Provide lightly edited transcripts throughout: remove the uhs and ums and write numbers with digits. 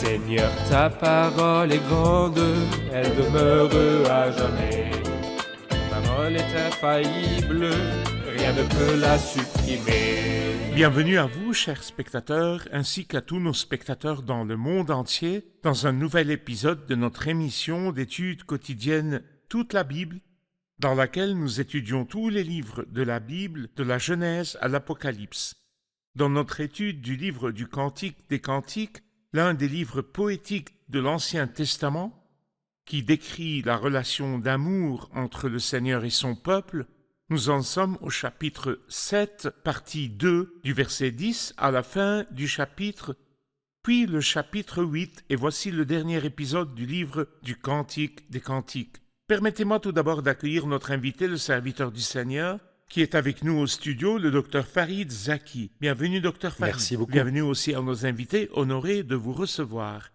Seigneur, ta parole est grande, elle demeure à jamais. Ta parole est infaillible, rien ne peut la supprimer. Bienvenue à vous, chers spectateurs, ainsi qu'à tous nos spectateurs dans le monde entier, dans un nouvel épisode de notre émission d'études quotidiennes Toute la Bible, dans laquelle nous étudions tous les livres de la Bible, de la Genèse à l'Apocalypse. Dans notre étude du livre du Cantique des Cantiques, l'un des livres poétiques de l'Ancien Testament, qui décrit la relation d'amour entre le Seigneur et son peuple, nous en sommes au chapitre 7, partie 2, du verset 10 à la fin du chapitre, puis le chapitre 8, et voici le dernier épisode du livre du Cantique des Cantiques. Permettez-moi tout d'abord d'accueillir notre invité, le serviteur du Seigneur, qui est avec nous au studio, le docteur Farid Zaki. Bienvenue, docteur Farid. Merci beaucoup. Bienvenue aussi à nos invités, honorés de vous recevoir.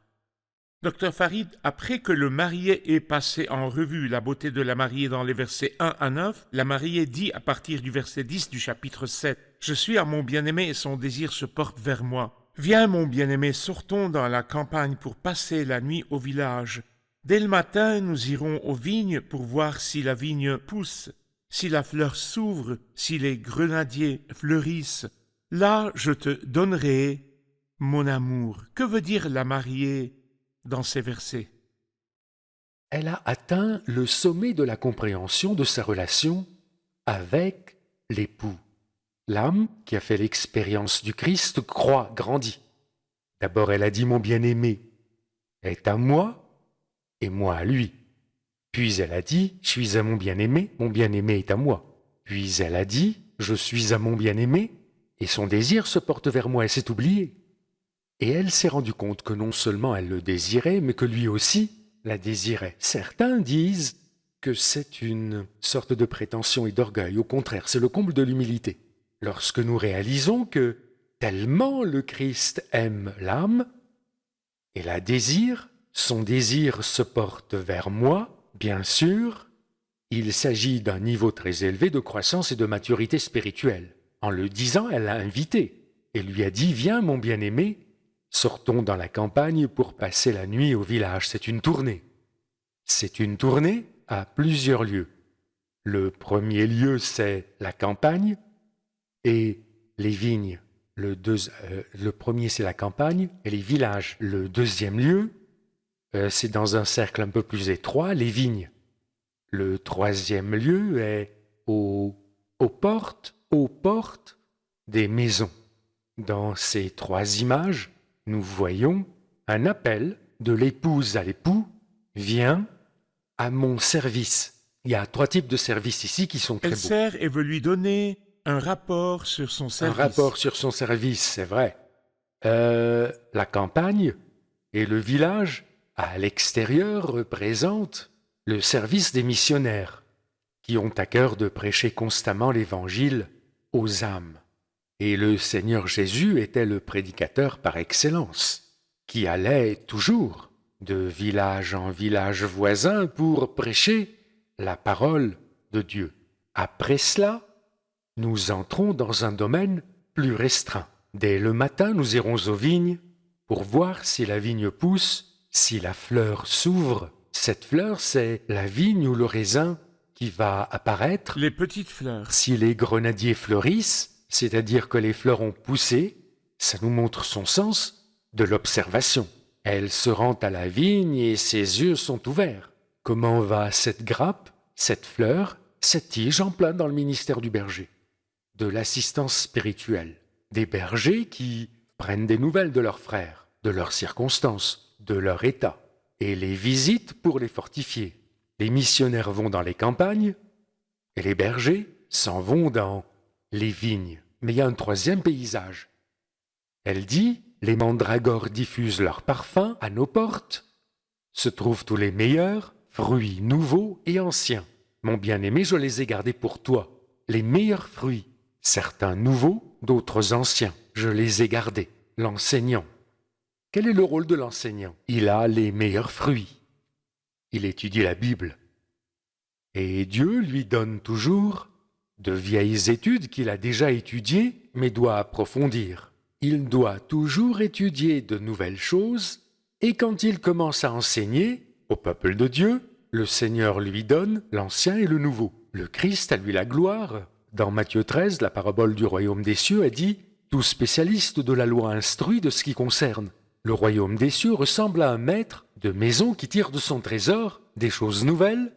Docteur Farid, après que le marié ait passé en revue la beauté de la mariée dans les versets 1 à 9, la mariée dit à partir du verset 10 du chapitre 7, « Je suis à mon bien-aimé et son désir se porte vers moi. Viens, mon bien-aimé, sortons dans la campagne pour passer la nuit au village. Dès le matin, nous irons aux vignes pour voir si la vigne pousse, si la fleur s'ouvre, si les grenadiers fleurissent. Là, je te donnerai mon amour. » Que veut dire la mariée dans ces versets? Elle a atteint le sommet de la compréhension de sa relation avec l'époux. L'âme qui a fait l'expérience du Christ croît, grandit. D'abord, elle a dit « mon bien-aimé est à moi et moi à lui ». Puis elle a dit « je suis à mon bien-aimé est à moi ». Puis elle a dit « je suis à mon bien-aimé et son désir se porte vers moi ». Elle s'est oubliée. Et elle s'est rendue compte que non seulement elle le désirait, mais que lui aussi la désirait. Certains disent que c'est une sorte de prétention et d'orgueil. Au contraire, c'est le comble de l'humilité. Lorsque nous réalisons que tellement le Christ aime l'âme et la désire, son désir se porte vers moi, bien sûr, il s'agit d'un niveau très élevé de croissance et de maturité spirituelle. En le disant, elle l'a invité et lui a dit « Viens, mon bien-aimé, sortons dans la campagne pour passer la nuit au village. » C'est une tournée. C'est une tournée à plusieurs lieux. Le premier lieu, c'est la campagne et les vignes. Le premier, c'est la campagne et les villages. Le deuxième lieu, c'est dans un cercle un peu plus étroit, les vignes. Le troisième lieu est aux portes des maisons. Dans ces trois images, nous voyons un appel de l'épouse à l'époux, « Viens à mon service ». Il y a trois types de services ici qui sont très beaux. Elle sert et veut lui donner un rapport sur son service. Un rapport sur son service, c'est vrai. La campagne et le village, à l'extérieur, représentent le service des missionnaires qui ont à cœur de prêcher constamment l'Évangile aux âmes. Et le Seigneur Jésus était le prédicateur par excellence, qui allait toujours de village en village voisin pour prêcher la parole de Dieu. Après cela, nous entrons dans un domaine plus restreint. Dès le matin, nous irons aux vignes pour voir si la vigne pousse, si la fleur s'ouvre. Cette fleur, c'est la vigne ou le raisin qui va apparaître. Les petites fleurs. Si les grenadiers fleurissent, c'est-à-dire que les fleurs ont poussé, ça nous montre son sens de l'observation. Elle se rend à la vigne et ses yeux sont ouverts. Comment va cette grappe, cette fleur, cette tige en plein dans le ministère du berger? De l'assistance spirituelle. Des bergers qui prennent des nouvelles de leurs frères, de leurs circonstances, de leur état, et les visitent pour les fortifier. Les missionnaires vont dans les campagnes et les bergers s'en vont dans les vignes. Mais il y a un troisième paysage. Elle dit « Les mandragores diffusent leur parfum à nos portes. Se trouvent tous les meilleurs, fruits nouveaux et anciens. Mon bien-aimé, je les ai gardés pour toi. Les meilleurs fruits, certains nouveaux, d'autres anciens. Je les ai gardés. L'enseignant. Quel est le rôle de l'enseignant? Il a les meilleurs fruits. Il étudie la Bible. Et Dieu lui donne toujours de vieilles études qu'il a déjà étudiées, mais doit approfondir. Il doit toujours étudier de nouvelles choses Et quand il commence à enseigner au peuple de Dieu, le Seigneur lui donne l'ancien et le nouveau. Le Christ, à lui la gloire, dans Matthieu 13, la parabole du royaume des cieux, a dit « Tout spécialiste de la loi instruit de ce qui concerne. Le royaume des cieux ressemble à un maître de maison qui tire de son trésor des choses nouvelles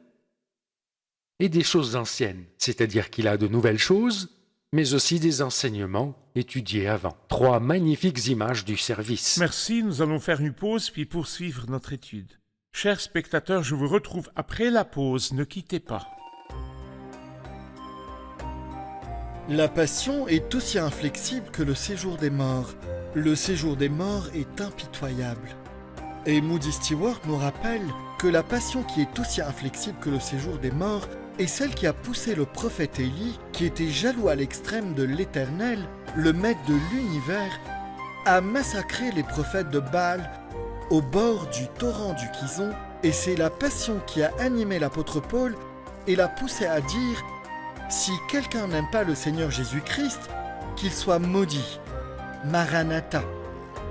et des choses anciennes, c'est-à-dire qu'il a de nouvelles choses, mais aussi des enseignements étudiés avant. 3 magnifiques images du service. Merci, nous allons faire une pause puis poursuivre notre étude. Chers spectateurs, je vous retrouve après la pause, ne quittez pas. La passion est aussi inflexible que le séjour des morts. Le séjour des morts est impitoyable. Et Moody Stewart nous rappelle que la passion qui est aussi inflexible que le séjour des morts est celle qui a poussé le prophète Élie, qui était jaloux à l'extrême de l'Éternel, le maître de l'univers, à massacrer les prophètes de Baal au bord du torrent du Kison. Et c'est la passion qui a animé l'apôtre Paul et l'a poussé à dire « Si quelqu'un n'aime pas le Seigneur Jésus-Christ, qu'il soit maudit. » Maranatha.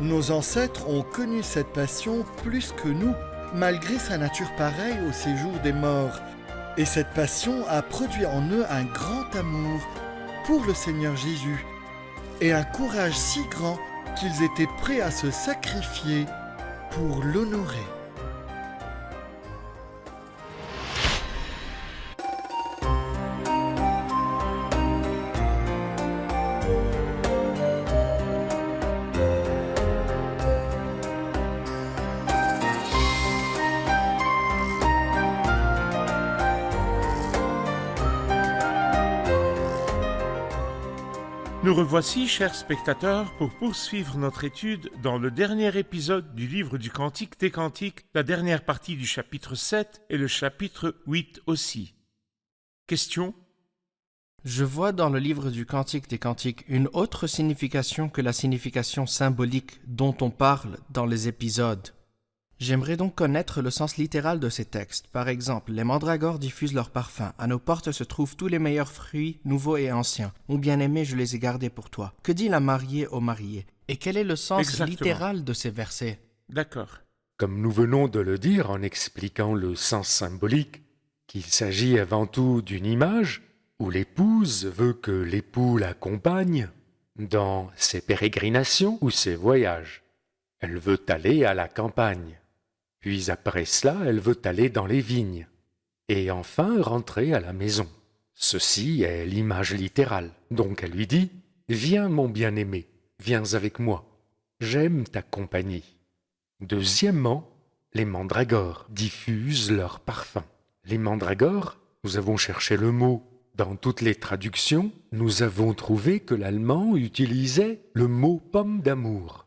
Nos ancêtres ont connu cette passion plus que nous, malgré sa nature pareille au séjour des morts. Et cette passion a produit en eux un grand amour pour le Seigneur Jésus et un courage si grand qu'ils étaient prêts à se sacrifier pour l'honorer. Nous revoici, chers spectateurs, pour poursuivre notre étude dans le dernier épisode du livre du Cantique des Cantiques, la dernière partie du chapitre 7 et le chapitre 8 aussi. Question : Je vois dans le livre du Cantique des Cantiques une autre signification que la signification symbolique dont on parle dans les épisodes. J'aimerais donc connaître le sens littéral de ces textes. Par exemple, les mandragores diffusent leur parfum. À nos portes se trouvent tous les meilleurs fruits, nouveaux et anciens. Mon bien-aimé, je les ai gardés pour toi. Que dit la mariée au marié? Et quel est le sens Exactement. littéral de ces versets? D'accord. Comme nous venons de le dire en expliquant le sens symbolique, qu'il s'agit avant tout d'une image où l'épouse veut que l'époux l'accompagne dans ses pérégrinations ou ses voyages. Elle veut aller à la campagne. Puis après cela, elle veut aller dans les vignes. Et enfin rentrer à la maison. Ceci est l'image littérale. Donc elle lui dit « Viens mon bien-aimé, viens avec moi. J'aime ta compagnie. » Deuxièmement, les mandragores diffusent leur parfum. Les mandragores, nous avons cherché le mot dans toutes les traductions, nous avons trouvé que l'allemand utilisait le mot pomme d'amour.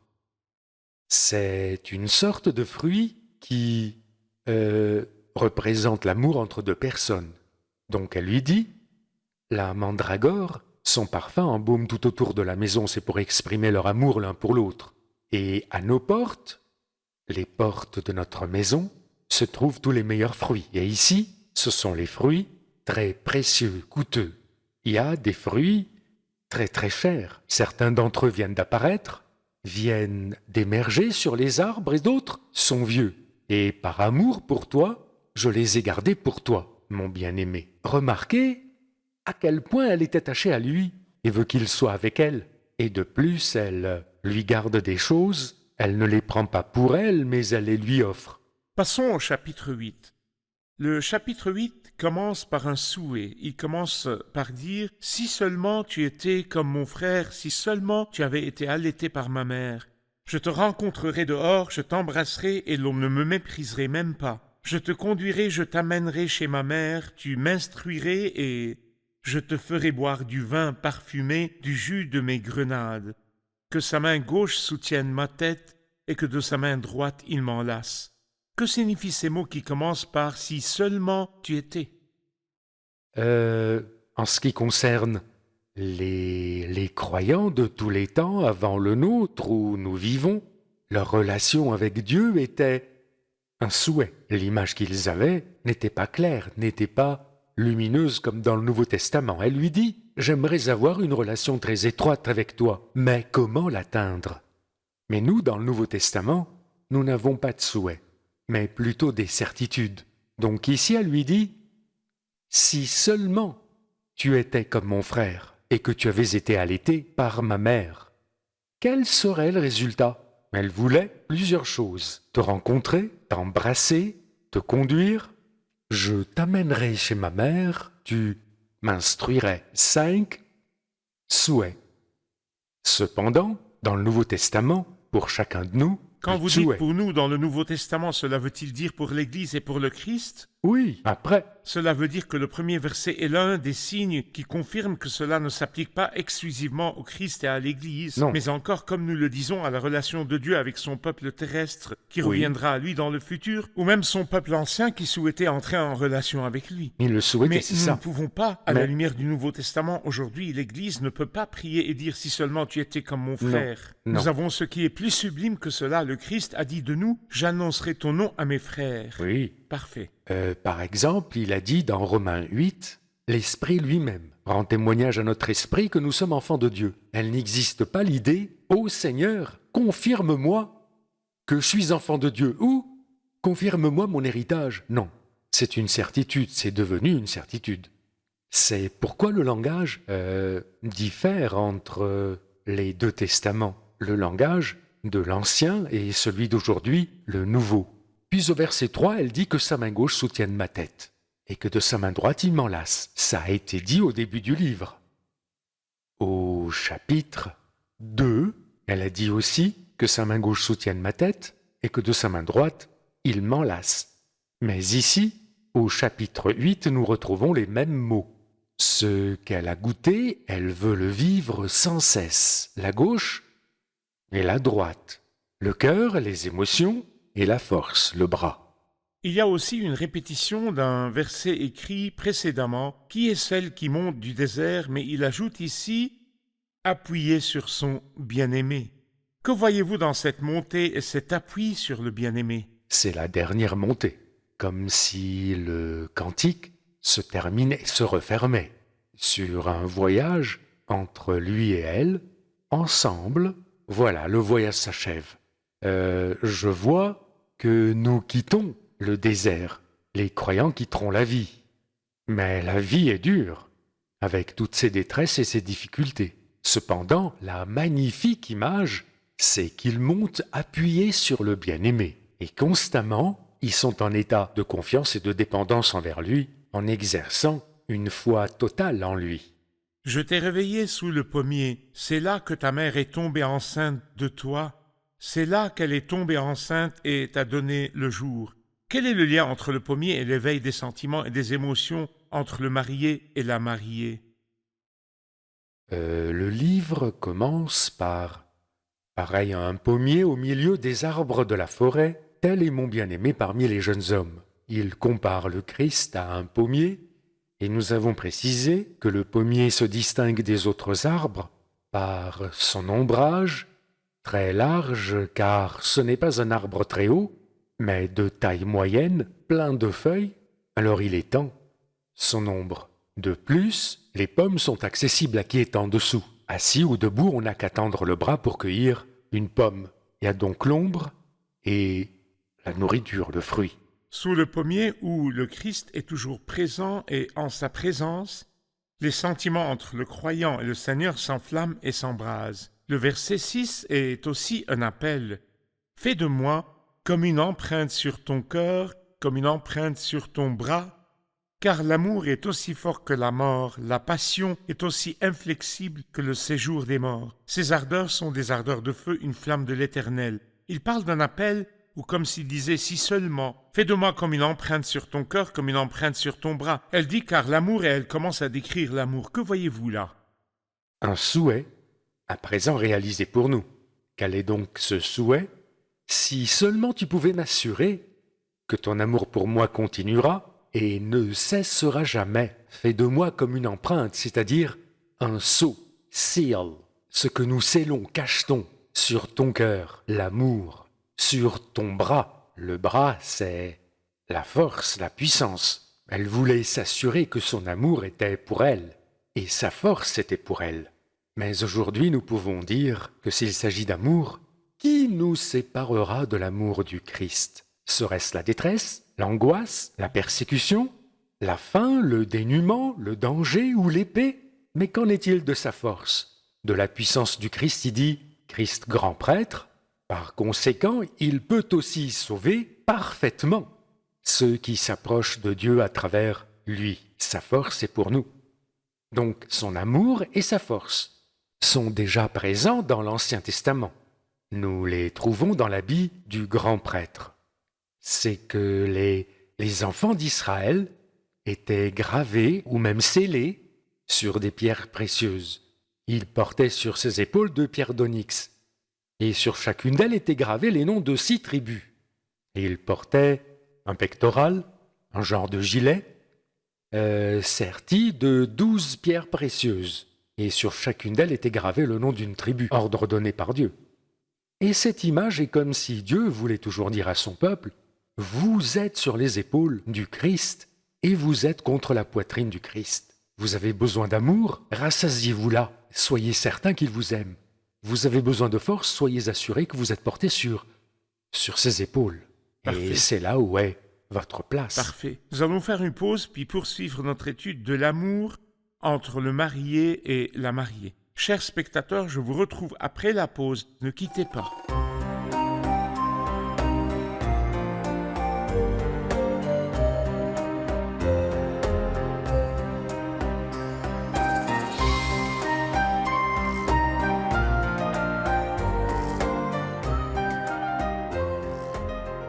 C'est une sorte de fruit qui représente l'amour entre 2 personnes. Donc elle lui dit, la mandragore, son parfum embaume tout autour de la maison, c'est pour exprimer leur amour l'un pour l'autre. Et à nos portes, les portes de notre maison, se trouvent tous les meilleurs fruits. Et ici, ce sont les fruits très précieux, coûteux. Il y a des fruits très très chers. Certains d'entre eux viennent d'apparaître, viennent d'émerger sur les arbres et d'autres sont vieux. Et par amour pour toi, je les ai gardés pour toi, mon bien-aimé. Remarquez à quel point elle est attachée à lui et veut qu'il soit avec elle. Et de plus, elle lui garde des choses, elle ne les prend pas pour elle, mais elle les lui offre. Passons au chapitre 8. Le chapitre 8 commence par un souhait. Il commence par dire « Si seulement tu étais comme mon frère, si seulement tu avais été allaité par ma mère. Je te rencontrerai dehors, je t'embrasserai et l'on ne me mépriserait même pas. Je te conduirai, je t'amènerai chez ma mère, tu m'instruirais et je te ferai boire du vin parfumé, du jus de mes grenades. Que sa main gauche soutienne ma tête et que de sa main droite il m'enlace. » Que signifient ces mots qui commencent par « si seulement tu étais » ? En ce qui concerne les croyants de tous les temps avant le nôtre où nous vivons, leur relation avec Dieu était un souhait. L'image qu'ils avaient n'était pas claire, n'était pas lumineuse comme dans le Nouveau Testament. Elle lui dit « J'aimerais avoir une relation très étroite avec toi, mais comment l'atteindre ?» Mais nous, dans le Nouveau Testament, nous n'avons pas de souhaits, mais plutôt des certitudes. Donc ici, elle lui dit, si seulement tu étais comme mon frère et que tu avais été allaité par ma mère, quel serait le résultat? Elle voulait plusieurs choses. Te rencontrer, t'embrasser, te conduire. Je t'amènerai chez ma mère, tu m'instruirais. 5 souhaits. Cependant, dans le Nouveau Testament, pour chacun de nous, Quand les vous dites souhaits. pour nous dans le Nouveau Testament, cela veut-il dire pour l'Église et pour le Christ? Oui, après, Cela veut dire que le premier verset est l'un des signes qui confirment que cela ne s'applique pas exclusivement au Christ et à l'Église, Non. mais encore, comme nous le disons, à la relation de Dieu avec son peuple terrestre qui Oui. reviendra à lui dans le futur, ou même son peuple ancien qui souhaitait entrer en relation avec lui. il le souhaitait, Mais c'est nous ça. ne pouvons pas, à la Mais- lumière du Nouveau Testament, aujourd'hui, l'Église ne peut pas prier et dire si seulement tu étais comme mon Non, frère. non. Nous avons ce qui est plus sublime que cela. Le Christ a dit de nous, j'annoncerai ton nom à mes frères. Oui. Parfait. Par exemple, il a dit dans Romains 8, l'Esprit lui-même rend témoignage à notre esprit que nous sommes enfants de Dieu. Elle n'existe pas l'idée, ô Seigneur, confirme-moi que je suis enfant de Dieu ou confirme-moi mon héritage. Non, c'est une certitude, c'est devenu une certitude. C'est pourquoi le langage diffère entre les deux testaments. Le langage de l'Ancien et celui d'aujourd'hui, le Nouveau. Puis au verset 3, elle dit que sa main gauche soutienne ma tête et que de sa main droite il m'enlace. Ça a été dit au début du livre. Au chapitre 2, elle a dit aussi que sa main gauche soutienne ma tête et que de sa main droite il m'enlace. Mais ici, au chapitre 8, nous retrouvons les mêmes mots. Ce qu'elle a goûté, elle veut le vivre sans cesse. La gauche et la droite. Le cœur, les émotions et la force, le bras. Il y a aussi une répétition d'un verset écrit précédemment, qui est celle qui monte du désert, mais il ajoute ici « appuyé sur son bien-aimé ». Que voyez-vous dans cette montée et cet appui sur le bien-aimé? C'est la dernière montée, comme si le cantique se terminait, se refermait sur un voyage entre lui et elle, ensemble. Voilà, le voyage s'achève. Je vois que nous quittons le désert. Les croyants quitteront la vie. Mais la vie est dure, avec toutes ses détresses et ses difficultés. Cependant, la magnifique image, c'est qu'ils montent appuyés sur le bien-aimé. Et constamment, ils sont en état de confiance et de dépendance envers lui, en exerçant une foi totale en lui. Je t'ai réveillé sous le pommier, c'est là que ta mère est tombée enceinte de toi. C'est là qu'elle est tombée enceinte et t'a donné le jour. Quel est le lien entre le pommier et l'éveil des sentiments et des émotions entre le marié et la mariée? Le livre commence par « Pareil à un pommier au milieu des arbres de la forêt, tel est mon bien-aimé parmi les jeunes hommes. » Il compare le Christ à un pommier, et nous avons précisé que le pommier se distingue des autres arbres par son ombrage, très large, car ce n'est pas un arbre très haut, mais de taille moyenne, plein de feuilles, alors il étend son ombre. De plus, les pommes sont accessibles à qui est en dessous. Assis ou debout, on n'a qu'à tendre le bras pour cueillir une pomme. Il y a donc l'ombre et la nourriture, le fruit. Sous le pommier où le Christ est toujours présent et en sa présence, les sentiments entre le croyant et le Seigneur s'enflamment et s'embrasent. Le verset 6 est aussi un appel. « Fais de moi comme une empreinte sur ton cœur, comme une empreinte sur ton bras, car l'amour est aussi fort que la mort, la passion est aussi inflexible que le séjour des morts. Ces ardeurs sont des ardeurs de feu, une flamme de l'Éternel. » Il parle d'un appel ou comme s'il disait « si seulement, fais de moi comme une empreinte sur ton cœur, comme une empreinte sur ton bras. » Elle dit car l'amour et elle commence à décrire l'amour. Que voyez-vous là? Un souhait, à présent réalisé pour nous. Quel est donc ce souhait? Si seulement tu pouvais m'assurer que ton amour pour moi continuera et ne cessera jamais. Fais de moi comme une empreinte, c'est-à-dire un sceau, seal, ce que nous scellons, cachetons sur ton cœur, l'amour, sur ton bras. Le bras, c'est la force, la puissance. Elle voulait s'assurer que son amour était pour elle et sa force était pour elle. Mais aujourd'hui, nous pouvons dire que s'il s'agit d'amour, Qui nous séparera de l'amour du Christ? Serait-ce la détresse, l'angoisse, la persécution, la faim, le dénuement, le danger ou l'épée? Mais qu'en est-il de sa force? De la puissance du Christ, il dit, Christ grand prêtre, par conséquent, il peut aussi sauver parfaitement ceux qui s'approchent de Dieu à travers lui. Sa force est pour nous. Donc son amour et sa force sont déjà présents dans l'Ancien Testament. Nous les trouvons dans l'habit du grand prêtre. C'est que les enfants d'Israël étaient gravés ou même scellés sur des pierres précieuses. Ils portaient sur ses épaules 2 pierres d'onyx, et sur chacune d'elles étaient gravés les noms de 6 tribus. Et ils portaient un pectoral, un genre de gilet, serti de 12 pierres précieuses, et sur chacune d'elles était gravé le nom d'une tribu, ordre donné par Dieu. Et cette image est comme si Dieu voulait toujours dire à son peuple, « Vous êtes sur les épaules du Christ, et vous êtes contre la poitrine du Christ. Vous avez besoin d'amour, rassasiez-vous là, soyez certain qu'il vous aime. Vous avez besoin de force, soyez assurés que vous êtes portés sur ses épaules. » Parfait. Et c'est là où est votre place. Parfait. Nous allons faire une pause puis poursuivre notre étude de l'amour entre le marié et la mariée. Chers spectateurs, je vous retrouve après la pause. Ne quittez pas.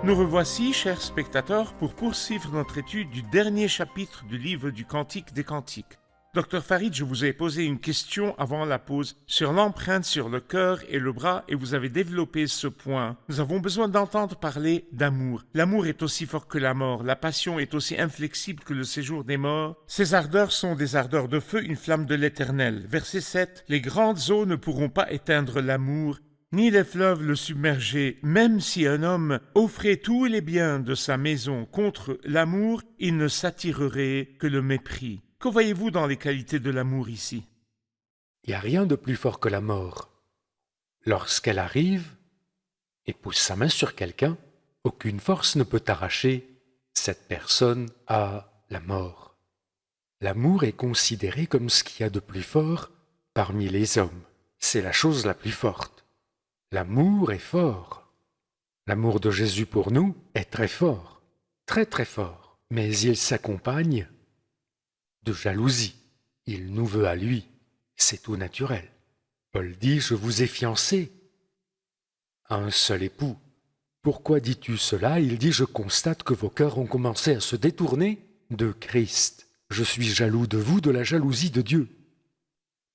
Nous revoici, chers spectateurs, pour poursuivre notre étude du dernier chapitre du livre du Cantique des Cantiques. Dr Farid, je vous ai posé une question avant la pause sur l'empreinte sur le cœur et le bras et vous avez développé ce point. Nous avons besoin d'entendre parler d'amour. L'amour est aussi fort que la mort. La passion est aussi inflexible que le séjour des morts. Ces ardeurs sont des ardeurs de feu, une flamme de l'Éternel. Verset 7. Les grandes eaux ne pourront pas éteindre l'amour, ni les fleuves le submerger. Même si un homme offrait tous les biens de sa maison contre l'amour, il ne s'attirerait que le mépris. Que voyez-vous dans les qualités de l'amour ici? Il n'y a rien de plus fort que la mort. Lorsqu'elle arrive et pousse sa main sur quelqu'un, aucune force ne peut arracher cette personne à la mort. L'amour est considéré comme ce qu'il y a de plus fort parmi les hommes. C'est la chose la plus forte. L'amour est fort. L'amour de Jésus pour nous est très fort, très très fort. Mais il s'accompagne de jalousie. Il nous veut à lui. C'est tout naturel. Paul dit, je vous ai fiancé à un seul époux. Pourquoi dis-tu cela? Il dit, je constate que vos cœurs ont commencé à se détourner de Christ. Je suis jaloux de vous, de la jalousie de Dieu.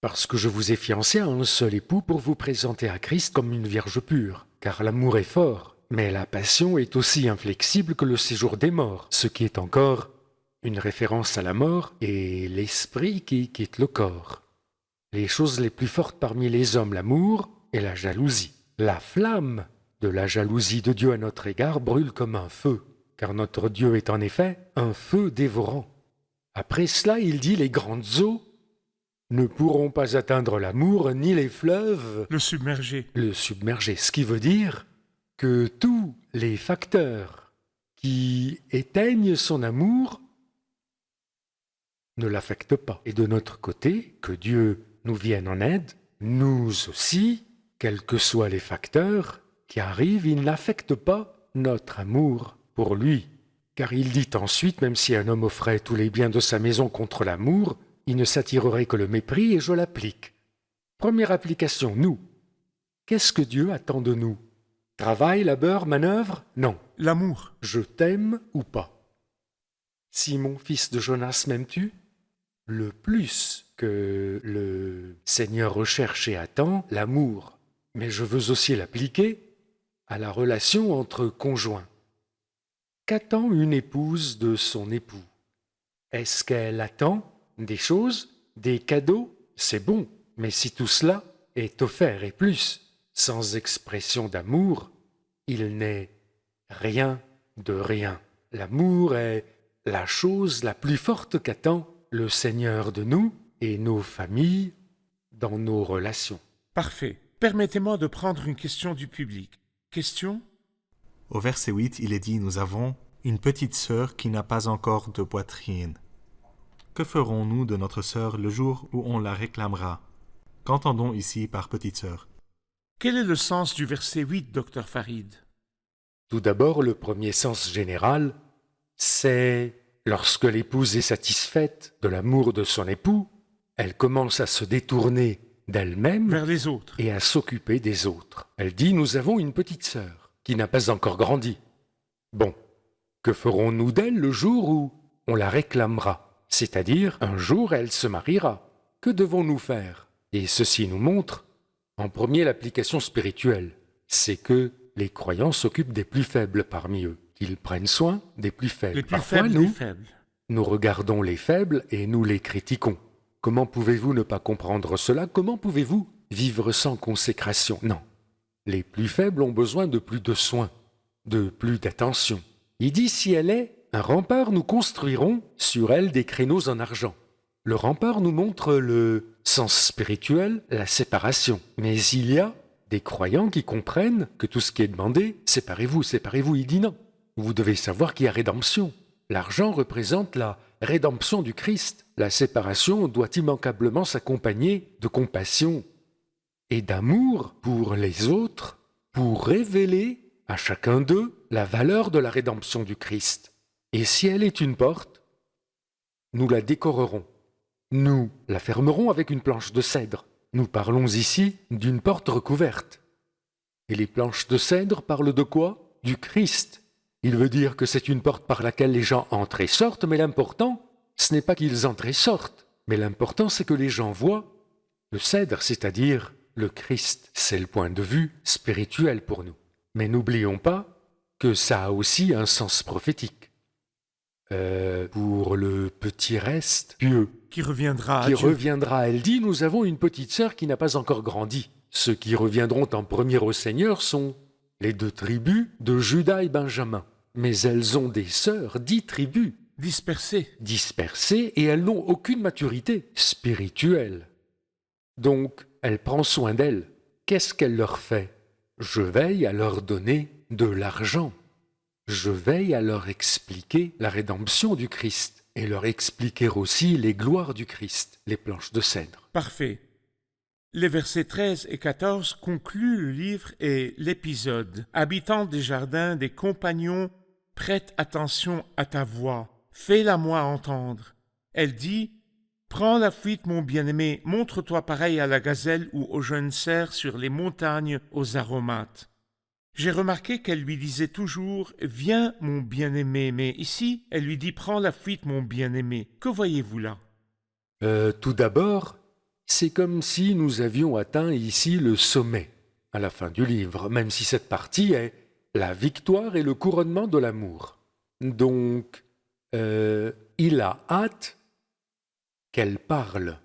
Parce que je vous ai fiancé à un seul époux pour vous présenter à Christ comme une vierge pure. Car l'amour est fort, mais la passion est aussi inflexible que le séjour des morts, ce qui est encore une référence à la mort et l'esprit qui quitte le corps. Les choses les plus fortes parmi les hommes, l'amour et la jalousie. La flamme de la jalousie de Dieu à notre égard brûle comme un feu, car notre Dieu est en effet un feu dévorant. Après cela, il dit, les grandes eaux ne pourront pas atteindre l'amour, ni les fleuves Le submerger. le submerger. Ce qui veut dire que tous les facteurs qui éteignent son amour ne l'affectent pas. Et de notre côté, que Dieu nous vienne en aide, nous aussi, quels que soient les facteurs qui arrivent, ils n'affectent pas notre amour pour lui. Car il dit ensuite, même si un homme offrait tous les biens de sa maison contre l'amour, il ne s'attirerait que le mépris, et je l'applique. Première application, nous. Qu'est-ce que Dieu attend de nous? Travail, labeur, manœuvre? Non. L'amour. Je t'aime ou pas? Simon, fils de Jonas, m'aimes-tu? Le plus que le Seigneur recherche et attend, l'amour. Mais je veux aussi l'appliquer à la relation entre conjoints. Qu'attend une épouse de son époux? Est-ce qu'elle attend des choses, des cadeaux? C'est bon, mais si tout cela est offert et plus, sans expression d'amour, il n'est rien de rien. L'amour est la chose la plus forte qu'attend le Seigneur de nous et nos familles dans nos relations. Parfait. Permettez-moi de prendre une question du public. Question? Au verset 8, il est dit « Nous avons une petite sœur qui n'a pas encore de poitrine. Que ferons-nous de notre sœur le jour où on la réclamera ?» Qu'entendons ici par petite sœur? Quel est le sens du verset 8, docteur Farid? Tout d'abord, le premier sens général, c'est lorsque l'épouse est satisfaite de l'amour de son époux, elle commence à se détourner d'elle-même Vers les autres. et à s'occuper des autres. Elle dit « Nous avons une petite sœur qui n'a pas encore grandi. » Bon, que ferons-nous d'elle le jour où on la réclamera? C'est-à-dire, un jour, elle se mariera. Que devons-nous faire? Et ceci nous montre, en premier, l'application spirituelle. C'est que les croyants s'occupent des plus faibles parmi eux, qu'ils prennent soin des plus faibles. Les plus Parfois, faibles nous, des faibles. nous regardons les faibles et nous les critiquons. Comment pouvez-vous ne pas comprendre cela? Comment pouvez-vous vivre sans consécration? Non. Les plus faibles ont besoin de plus de soins, de plus d'attention. Il dit, si elle est un rempart, nous construirons sur elle des créneaux en argent. Le rempart nous montre le sens spirituel, la séparation. Mais il y a des croyants qui comprennent que tout ce qui est demandé, séparez-vous, séparez-vous. Il dit non. Vous devez savoir qu'il y a rédemption. L'argent représente la rédemption du Christ. La séparation doit immanquablement s'accompagner de compassion et d'amour pour les autres, pour révéler à chacun d'eux la valeur de la rédemption du Christ. Et si elle est une porte, nous la décorerons. Nous la fermerons avec une planche de cèdre. Nous parlons ici d'une porte recouverte. Et les planches de cèdre parlent de quoi? Du Christ. Il veut dire que c'est une porte par laquelle les gens entrent et sortent, mais l'important, ce n'est pas qu'ils entrent et sortent, mais l'important, c'est que les gens voient le cèdre, c'est-à-dire le Christ. C'est le point de vue spirituel pour nous. Mais n'oublions pas que ça a aussi un sens prophétique. Pour le petit reste pieux Qui reviendra à qui Dieu. reviendra, elle dit, nous avons une petite sœur qui n'a pas encore grandi. Ceux qui reviendront en premier au Seigneur sont les 2 tribus de Juda et Benjamin. Mais elles ont des sœurs, 10 tribus, Dispersés. dispersées, et elles n'ont aucune maturité spirituelle. Donc, elle prend soin d'elles. Qu'est-ce qu'elle leur fait? Je veille à leur donner de l'argent. Je veille à leur expliquer la rédemption du Christ et leur expliquer aussi les gloires du Christ, les planches de cèdre. Parfait. Les versets 13 et 14 concluent le livre et l'épisode. Habitants des jardins, des compagnons, prête attention à ta voix. Fais-la-moi entendre. Elle dit, prends la fuite, mon bien-aimé, montre-toi pareil à la gazelle ou au jeune cerf sur les montagnes aux aromates. J'ai remarqué qu'elle lui disait toujours « Viens, mon bien-aimé », mais ici, elle lui dit « Prends la fuite, mon bien-aimé ». Que voyez-vous là? Tout d'abord, c'est comme si nous avions atteint ici le sommet, à la fin du livre, même si cette partie est la victoire et le couronnement de l'amour. Donc, il a hâte qu'elle parle.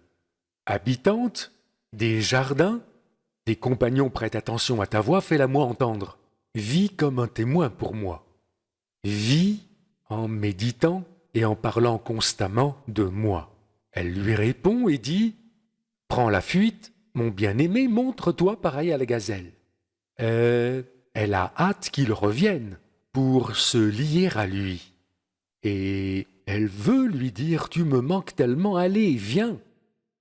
Habitante des jardins, des compagnons prête attention à ta voix, fais-la-moi entendre. Vis comme un témoin pour moi. Vis en méditant et en parlant constamment de moi. Elle lui répond et dit « Prends la fuite, mon bien-aimé, montre-toi pareil à la gazelle. » Elle a hâte qu'il revienne pour se lier à lui. Et elle veut lui dire « Tu me manques tellement, allez, viens,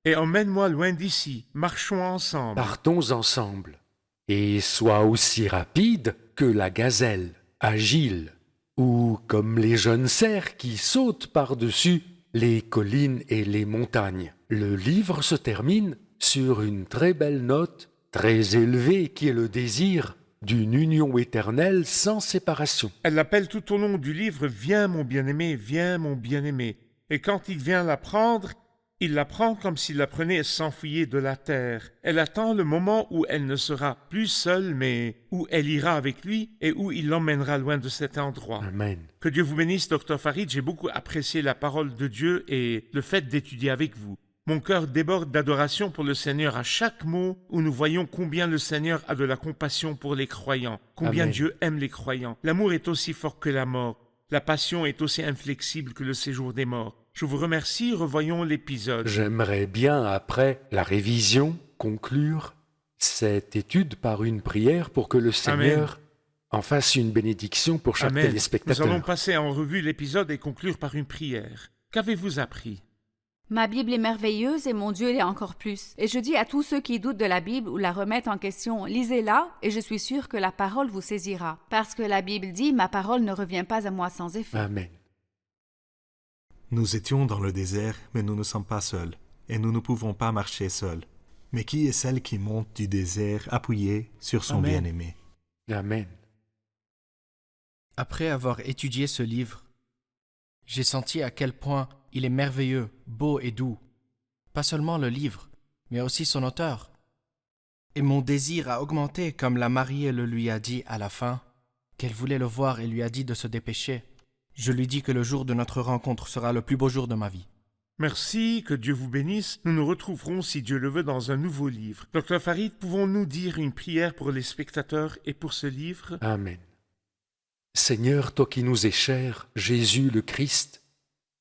Et emmène-moi loin d'ici, marchons ensemble. partons ensemble. » Et sois aussi rapide que la gazelle, agile, ou comme les jeunes cerfs qui sautent par-dessus les collines et les montagnes. Le livre se termine sur une très belle note, très élevée, qui est le désir d'une union éternelle sans séparation. Elle l'appelle tout au long du livre « Viens, mon bien-aimé, viens, mon bien-aimé ». Et quand il vient la prendre, il la prend comme s'il la prenait et s'enfuyait de la terre. Elle attend le moment où elle ne sera plus seule, mais où elle ira avec lui et où il l'emmènera loin de cet endroit. Amen. Que Dieu vous bénisse, Dr Farid. J'ai beaucoup apprécié la parole de Dieu et le fait d'étudier avec vous. Mon cœur déborde d'adoration pour le Seigneur à chaque mot où nous voyons combien le Seigneur a de la compassion pour les croyants, combien Amen. Dieu aime les croyants. L'amour est aussi fort que la mort. La passion est aussi inflexible que le séjour des morts. Je vous remercie, revoyons l'épisode. J'aimerais bien, après la révision, conclure cette étude par une prière pour que le Seigneur en fasse une bénédiction pour chaque Amen. Nous téléspectateur. allons passer en revue l'épisode et conclure par une prière. Qu'avez-vous appris? Ma Bible est merveilleuse et mon Dieu l'est encore plus. Et je dis à tous ceux qui doutent de la Bible ou la remettent en question, lisez-la et je suis sûre que la parole vous saisira. Parce que la Bible dit, ma parole ne revient pas à moi sans effet. Amen. Nous étions dans le désert, mais nous ne sommes pas seuls, et nous ne pouvons pas marcher seuls. Mais qui est celle qui monte du désert appuyée sur son Amen. bien-aimé? Amen. Après avoir étudié ce livre, j'ai senti à quel point il est merveilleux, beau et doux. Pas seulement le livre, mais aussi son auteur. Et mon désir a augmenté comme la mariée le lui a dit à la fin, qu'elle voulait le voir et lui a dit de se dépêcher. Je lui dis que le jour de notre rencontre sera le plus beau jour de ma vie. Merci, que Dieu vous bénisse. Nous nous retrouverons, si Dieu le veut, dans un nouveau livre. Dr Farid, pouvons-nous dire une prière pour les spectateurs et pour ce livre? Amen. Seigneur, toi qui nous es cher, Jésus le Christ,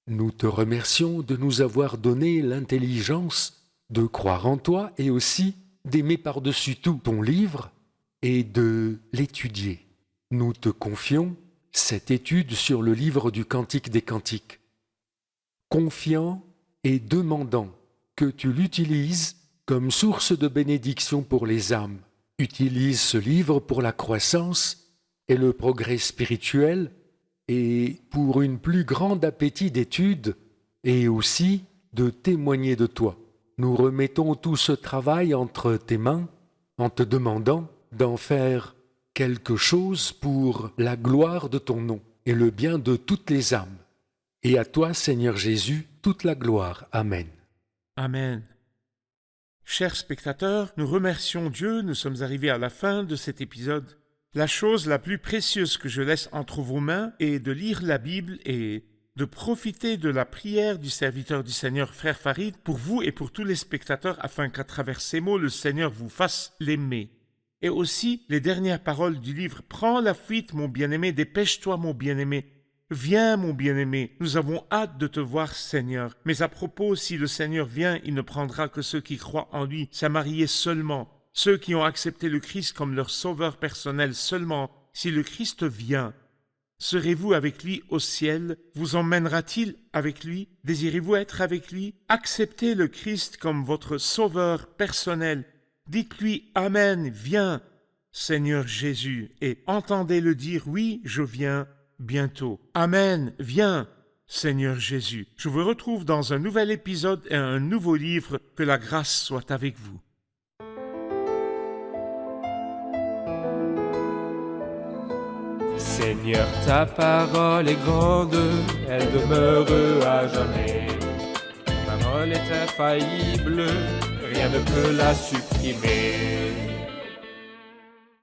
nous te remercions de nous avoir donné l'intelligence de croire en toi et aussi d'aimer par-dessus tout ton livre et de l'étudier. Nous te confions cette étude sur le livre du Cantique des Cantiques, confiant et demandant que tu l'utilises comme source de bénédiction pour les âmes. Utilise ce livre pour la croissance et le progrès spirituel et pour une plus grande appétit d'étude et aussi de témoigner de toi. Nous remettons tout ce travail entre tes mains en te demandant d'en faire quelque chose pour la gloire de ton nom et le bien de toutes les âmes. Et à toi, Seigneur Jésus, toute la gloire. Amen. Amen. Chers spectateurs, nous remercions Dieu, nous sommes arrivés à la fin de cet épisode. La chose la plus précieuse que je laisse entre vos mains est de lire la Bible et de profiter de la prière du serviteur du Seigneur, frère Farid, pour vous et pour tous les spectateurs, afin qu'à travers ces mots, le Seigneur vous fasse l'aimer. Et aussi, les dernières paroles du livre, « Prends la fuite, mon bien-aimé, dépêche-toi, mon bien-aimé. Viens, mon bien-aimé, nous avons hâte de te voir, Seigneur. Mais à propos, si le Seigneur vient, il ne prendra que ceux qui croient en lui, sa mariée seulement. Ceux qui ont accepté le Christ comme leur sauveur personnel seulement. Si le Christ vient, serez-vous avec lui au ciel? Vous emmènera-t-il avec lui? Désirez-vous être avec lui? Acceptez le Christ comme votre sauveur personnel. Dites-lui « Amen, viens, Seigneur Jésus » et entendez-le dire « Oui, je viens bientôt. Amen, viens, Seigneur Jésus ». Je vous retrouve dans un nouvel épisode et un nouveau livre. Que la grâce soit avec vous. Seigneur, ta parole est grande, elle demeure à jamais. Ta parole est infaillible, rien ne peut la supprimer.